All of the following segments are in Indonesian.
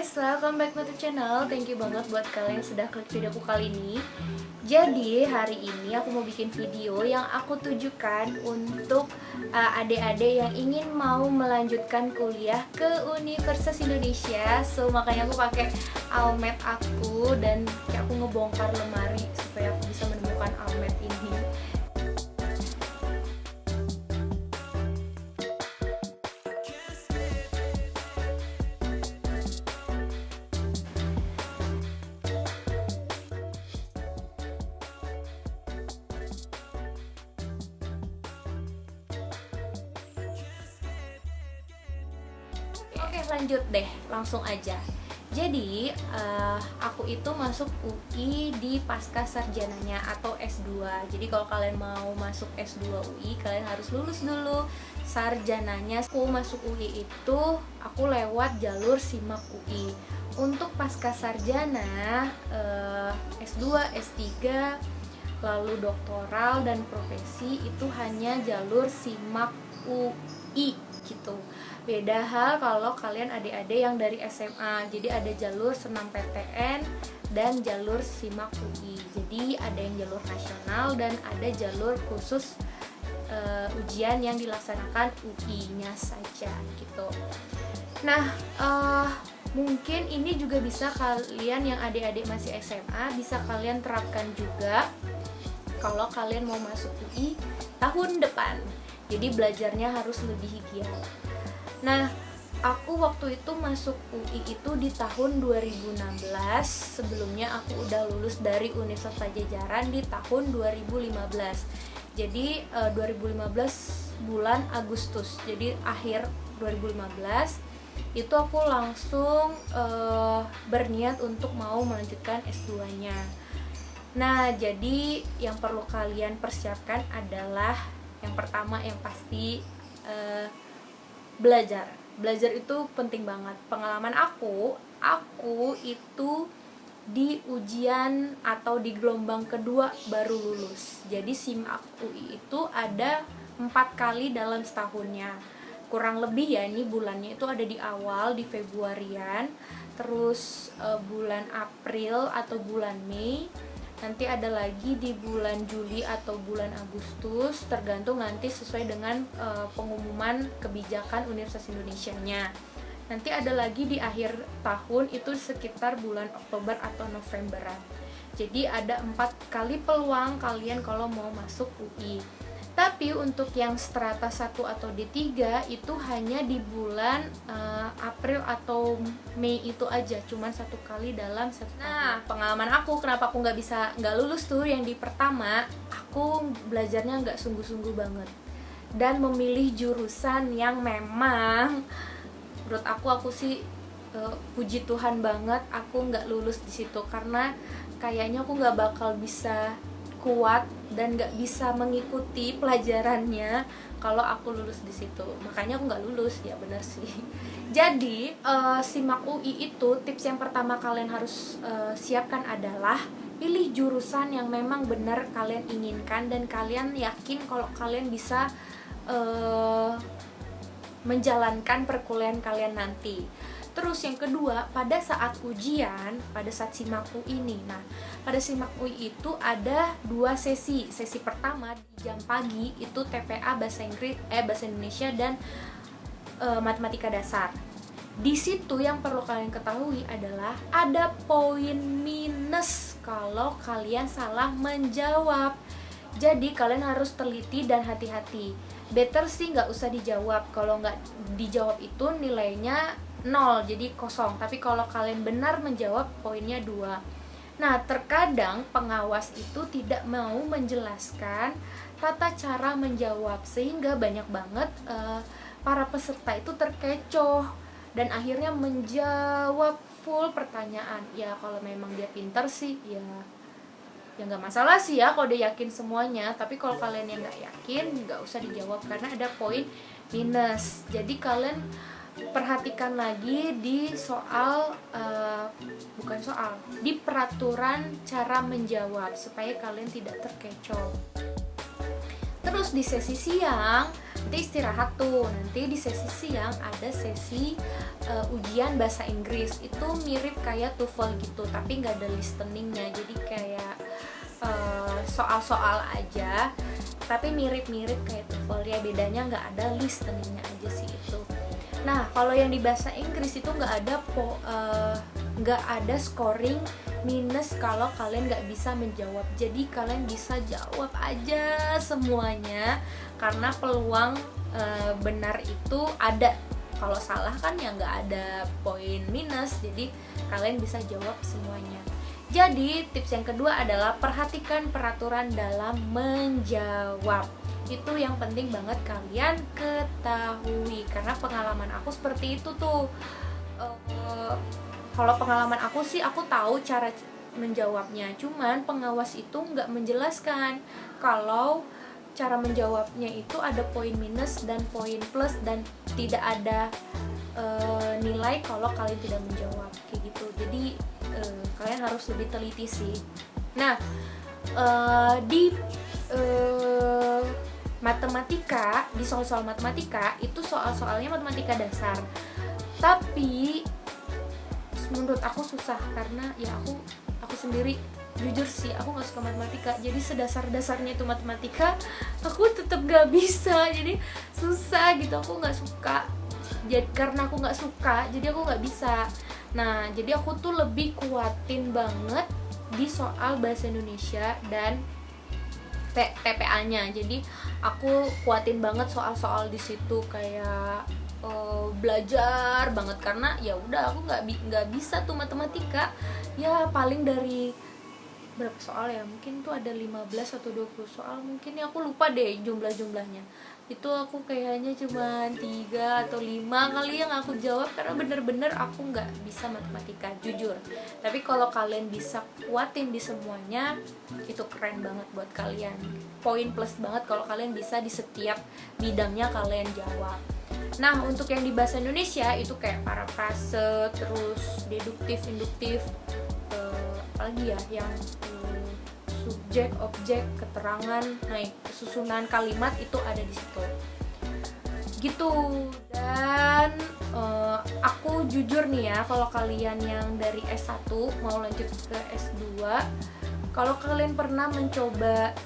guys, welcome back to the channel. Thank you banget buat kalian yang sudah klik videoku kali ini. Jadi hari ini aku mau bikin video yang aku tujukan untuk adik-adik yang ingin mau melanjutkan kuliah ke Universitas Indonesia. So makanya aku pakai almet aku dan kayak aku ngebongkar lemari supaya aku bisa menemukan almet ini. Oke, lanjut deh, langsung aja. Jadi, aku itu masuk UI di pasca sarjananya atau S2. Jadi kalau kalian mau masuk S2 UI, kalian harus lulus dulu sarjananya. Aku masuk UI itu, aku lewat jalur SIMAK UI. Untuk pasca sarjana, S2, S3, lalu doktoral dan profesi itu hanya jalur SIMAK UI gitu. Beda hal kalau kalian adik-adik yang dari SMA. Jadi ada jalur senam PTN dan jalur SIMAK UI. Jadi ada yang jalur nasional dan ada jalur khusus ujian yang dilaksanakan UI-nya saja gitu. Nah, mungkin ini juga bisa kalian yang adik-adik masih SMA bisa kalian terapkan juga kalau kalian mau masuk UI tahun depan. Jadi belajarnya harus lebih giat. Nah, aku waktu itu masuk UI itu di tahun 2016. Sebelumnya aku udah lulus dari Universitas Pajajaran di tahun 2015. Jadi 2015 bulan Agustus. Jadi akhir 2015 itu aku langsung berniat untuk mau melanjutkan S2-nya. Nah, jadi yang perlu kalian persiapkan adalah yang pertama yang pasti belajar itu penting banget. Pengalaman aku itu di ujian atau di gelombang kedua baru lulus. Jadi SIMAK UI itu ada 4 kali dalam setahunnya, kurang lebih ya. Ini bulannya itu ada di awal di Februarian, terus bulan April atau bulan Mei, nanti ada lagi di bulan Juli atau bulan Agustus, tergantung nanti sesuai dengan pengumuman kebijakan Universitas Indonesianya. Nanti ada lagi di akhir tahun itu sekitar bulan Oktober atau Novemberan. Jadi ada 4 kali peluang kalian kalau mau masuk UI. Tapi untuk yang strata 1 atau D3 itu hanya di bulan April atau Mei itu aja, cuman 1 kali dalam setahun. Nah, pengalaman aku kenapa aku nggak lulus tuh yang di pertama, aku belajarnya nggak sungguh-sungguh banget dan memilih jurusan yang memang menurut aku sih puji Tuhan banget aku nggak lulus di situ, karena kayaknya aku nggak bakal bisa kuat dan nggak bisa mengikuti pelajarannya kalau aku lulus di situ. Makanya aku nggak lulus, ya benar sih. Jadi SIMAK UI itu tips yang pertama kalian harus siapkan adalah pilih jurusan yang memang benar kalian inginkan dan kalian yakin kalau kalian bisa menjalankan perkuliahan kalian nanti. Terus yang kedua, pada saat ujian, pada saat SIMAK UI ini. Nah, pada SIMAK UI itu ada 2 sesi. Sesi pertama di jam pagi itu TPA bahasa Indonesia dan matematika dasar. Di situ yang perlu kalian ketahui adalah ada poin minus kalau kalian salah menjawab. Jadi kalian harus teliti dan hati-hati. Better sih nggak usah dijawab. Kalau nggak dijawab itu nilainya 0, jadi kosong. Tapi kalau kalian benar menjawab, poinnya 2. Nah, terkadang pengawas itu tidak mau menjelaskan tata cara menjawab, sehingga banyak banget para peserta itu terkecoh dan akhirnya menjawab full pertanyaan. Ya kalau memang dia pintar sih, ya nggak masalah sih ya kalau dia yakin semuanya. Tapi kalau kalian yang nggak yakin, nggak usah dijawab karena ada poin minus. Jadi kalian perhatikan lagi di di peraturan cara menjawab supaya kalian tidak terkecoh. Terus di sesi siang nanti istirahat tuh, nanti di sesi siang ada sesi ujian bahasa Inggris. Itu mirip kayak TOEFL gitu, tapi nggak ada listeningnya, jadi kayak soal-soal aja, tapi mirip-mirip kayak TOEFL ya, bedanya nggak ada listeningnya aja sih itu. Nah, kalau yang di bahasa Inggris itu nggak ada scoring minus kalau kalian nggak bisa menjawab. Jadi kalian bisa jawab aja semuanya, karena peluang benar itu ada. Kalau salah kan ya nggak ada poin minus, jadi kalian bisa jawab semuanya. Jadi tips yang kedua adalah perhatikan peraturan dalam menjawab. Itu yang penting banget kalian ketahui, karena pengalaman aku seperti itu tuh. Kalau pengalaman aku sih, aku tahu cara menjawabnya, cuman pengawas itu nggak menjelaskan kalau cara menjawabnya itu ada poin minus dan poin plus, dan tidak ada nilai kalau kalian tidak menjawab kayak gitu. Jadi kalian harus lebih teliti sih. Nah, di matematika, di soal-soal matematika itu soal-soalnya matematika dasar, tapi menurut aku susah, karena ya aku sendiri jujur sih aku nggak suka matematika. Jadi sedasar-dasarnya itu matematika aku tetap nggak bisa, jadi susah gitu. Aku nggak suka, jadi karena aku nggak suka jadi aku nggak bisa. Nah, jadi aku tuh lebih kuatin banget di soal bahasa Indonesia dan TPA-nya. Jadi aku kuatin banget soal-soal di situ, kayak belajar banget, karena ya udah aku nggak bisa tuh matematika. Ya paling dari berapa soal ya, mungkin tuh ada 15 atau 20 soal, mungkin ya aku lupa deh jumlahnya. Itu aku kayaknya cuma 3 atau 5 kali yang aku jawab, karena bener-bener aku nggak bisa matematika, jujur. Tapi kalau kalian bisa kuatin di semuanya, itu keren banget buat kalian. Poin plus banget kalau kalian bisa di setiap bidangnya kalian jawab. Nah, untuk yang di bahasa Indonesia itu kayak parafrase, terus deduktif, induktif, apalagi ya yang subjek, objek, keterangan, nah susunan kalimat itu ada di situ gitu. Dan aku jujur nih ya, kalau kalian yang dari S1 mau lanjut ke S2, kalau kalian pernah mencoba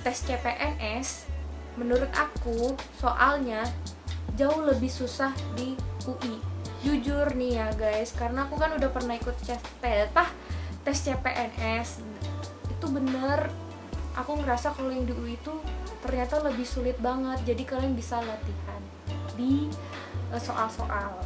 tes CPNS, menurut aku soalnya jauh lebih susah di UI. Jujur nih ya guys, karena aku kan udah pernah ikut tes CPNS. Itu bener, aku ngerasa kalau yang di UI itu ternyata lebih sulit banget. Jadi kalian bisa latihan di soal-soal.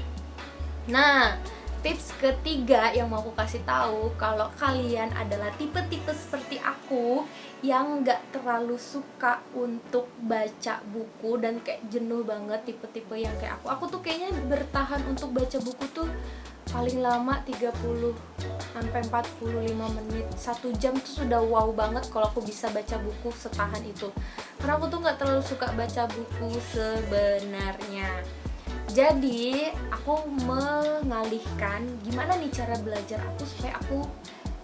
Nah, tips ketiga yang mau aku kasih tahu, kalau kalian adalah tipe-tipe seperti aku yang nggak terlalu suka untuk baca buku dan kayak jenuh banget, tipe-tipe yang kayak aku tuh kayaknya bertahan untuk baca buku tuh paling lama 30 sampai 45 menit, 1 jam tuh sudah wow banget kalau aku bisa baca buku setahan itu. Karena aku tuh nggak terlalu suka baca buku sebenarnya. Jadi aku mengalihkan gimana nih cara belajar aku supaya aku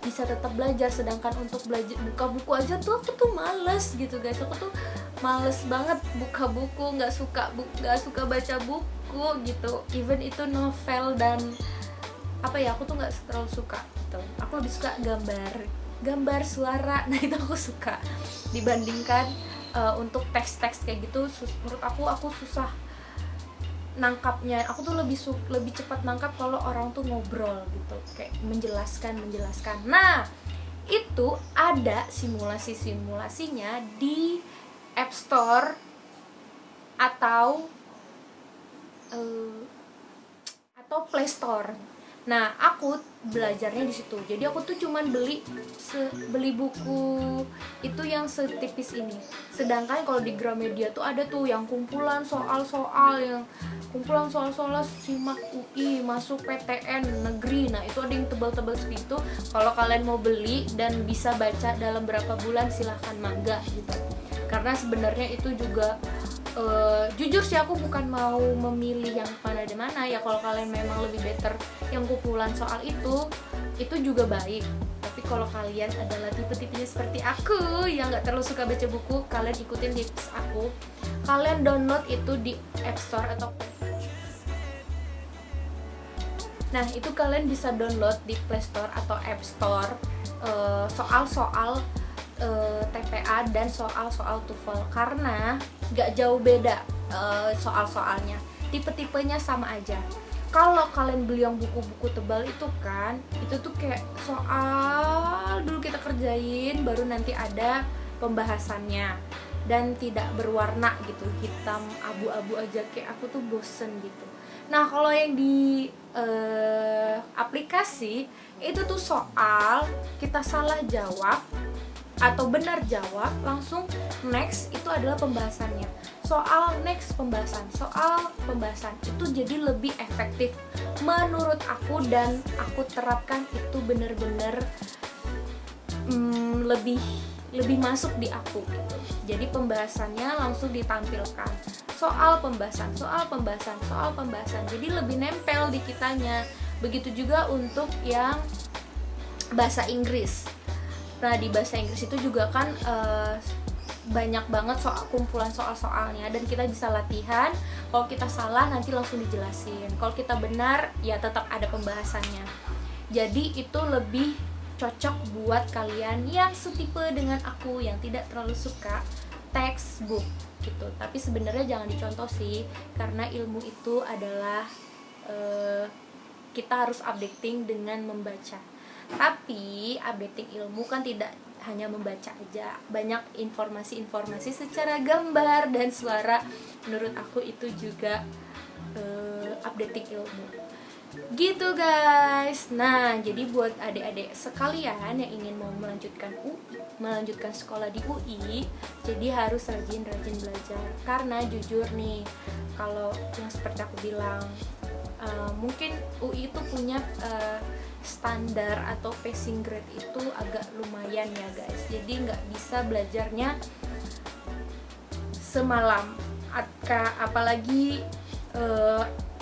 bisa tetap belajar. Sedangkan untuk belajar buka buku aja tuh aku tuh males gitu guys. Aku tuh males banget buka buku, nggak suka baca buku gitu. Even itu novel dan apa ya, aku tuh nggak terlalu suka gitu. Aku lebih suka gambar suara, nah itu aku suka. Dibandingkan untuk teks-teks kayak gitu, menurut aku susah nangkapnya. Aku tuh lebih cepat nangkap kalau orang tuh ngobrol gitu, kayak menjelaskan. Nah, itu ada simulasinya di App Store atau Play Store. Nah, aku belajarnya di situ. Jadi aku tuh cuman beli buku itu yang setipis ini. Sedangkan kalau di Gramedia tuh ada tuh yang kumpulan soal-soal simak UI, masuk PTN negeri. Nah, itu ada yang tebal-tebal segitu. Kalau kalian mau beli dan bisa baca dalam berapa bulan, silahkan, mangga gitu. Karena sebenarnya itu juga jujur sih aku bukan mau memilih yang mana ya. Kalau kalian memang lebih better yang kumpulan soal itu juga baik, Tapi kalau kalian adalah tipe-tipenya seperti aku yang nggak terlalu suka baca buku, kalian ikutin tips aku. Kalian download itu di App Store atau Play Store. Nah, itu kalian bisa download di Play Store atau App Store soal-soal TPA dan soal-soal TOEFL, karena nggak jauh beda soal-soalnya, tipe-tipenya sama aja. Kalau kalian beli yang buku-buku tebal itu kan, itu tuh kayak soal dulu kita kerjain, baru nanti ada pembahasannya, dan tidak berwarna gitu, hitam abu-abu aja, kayak aku tuh bosen gitu. Nah, kalau yang di aplikasi itu tuh soal kita salah jawab atau benar jawab, langsung next, itu adalah pembahasannya. Soal next, pembahasan, soal pembahasan, itu jadi lebih efektif menurut aku, dan aku terapkan itu bener-bener lebih masuk di aku gitu. Jadi pembahasannya langsung ditampilkan, soal pembahasan, soal pembahasan, soal pembahasan, jadi lebih nempel di kitanya. Begitu juga untuk yang bahasa Inggris. Nah, di bahasa Inggris itu juga kan banyak banget kumpulan soal-soalnya, dan kita bisa latihan. Kalau kita salah nanti langsung dijelasin, kalau kita benar ya tetap ada pembahasannya. Jadi itu lebih cocok buat kalian yang setipe dengan aku, yang tidak terlalu suka textbook gitu. Tapi sebenarnya jangan dicontoh sih, karena ilmu itu adalah kita harus updating dengan membaca. Tapi updating ilmu kan tidak hanya membaca aja, banyak informasi-informasi secara gambar dan suara. Menurut aku itu juga updating ilmu gitu guys. Nah, jadi buat adik-adik sekalian yang ingin mau melanjutkan sekolah di UI, jadi harus rajin-rajin belajar. Karena jujur nih, kalau yang seperti aku bilang, mungkin UI itu punya standar atau passing grade itu agak lumayan ya guys. Jadi nggak bisa belajarnya semalam, apalagi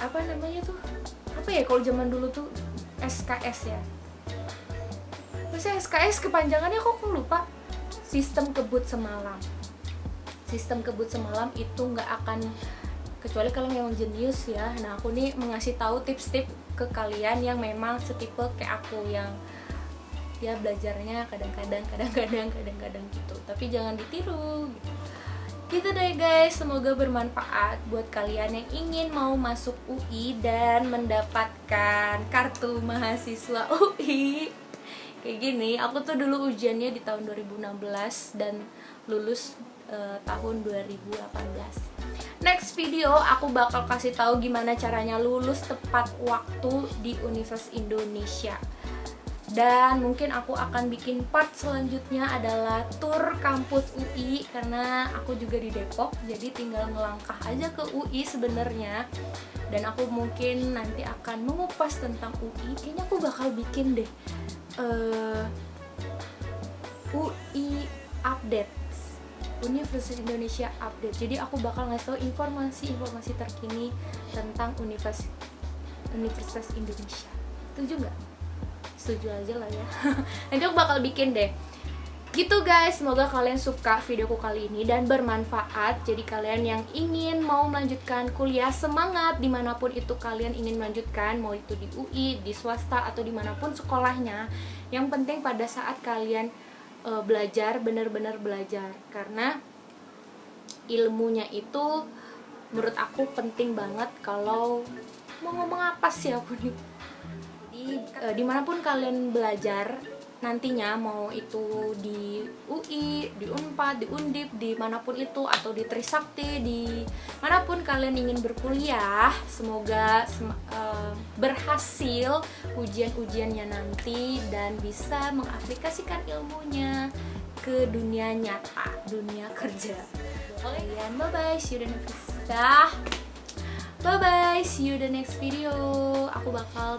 apa namanya tuh, apa ya kalau zaman dulu tuh, SKS ya. Maksudnya SKS kepanjangannya kok aku lupa. Sistem kebut semalam. Sistem kebut semalam itu nggak akan, kecuali kalian memang jenius ya. Nah, aku nih mengasih tahu tips-tips ke kalian yang memang setipe kayak aku, yang ya belajarnya kadang-kadang gitu. Tapi jangan ditiru gitu deh guys. Semoga bermanfaat buat kalian yang ingin mau masuk UI dan mendapatkan kartu mahasiswa UI. Kayak gini, aku tuh dulu ujiannya di tahun 2016 dan lulus tahun 2018. Next video aku bakal kasih tahu gimana caranya lulus tepat waktu di Universitas Indonesia. Dan mungkin aku akan bikin part selanjutnya adalah tour kampus UI, karena aku juga di Depok, jadi tinggal ngelangkah aja ke UI sebenarnya. Dan aku mungkin nanti akan mengupas tentang UI. Kayaknya aku bakal bikin deh UI update, Universitas Indonesia update. Jadi aku bakal ngasih tau informasi terkini tentang Universitas Indonesia. Setuju nggak? Setuju aja lah ya. Nanti aku bakal bikin deh. Gitu guys, semoga kalian suka videoku kali ini dan bermanfaat. Jadi kalian yang ingin mau melanjutkan kuliah, semangat dimanapun itu kalian ingin melanjutkan, mau itu di UI, di swasta, atau dimanapun sekolahnya. Yang penting pada saat kalian belajar, benar-benar belajar, karena ilmunya itu menurut aku penting banget. Kalau mau ngomong apa sih aku nih, dimanapun kalian belajar nantinya, mau itu di UI, di Unpad, di Undip, dimanapun itu, atau di Trisakti, di manapun kalian ingin berkuliah, semoga berhasil ujian-ujiannya nanti dan bisa mengaplikasikan ilmunya ke dunia nyata, dunia kerja. Kalian bye bye, see you the next see you the next video. Aku bakal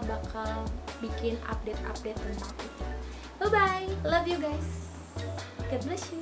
bikin update tentang itu. Bye bye, love you guys, God bless you.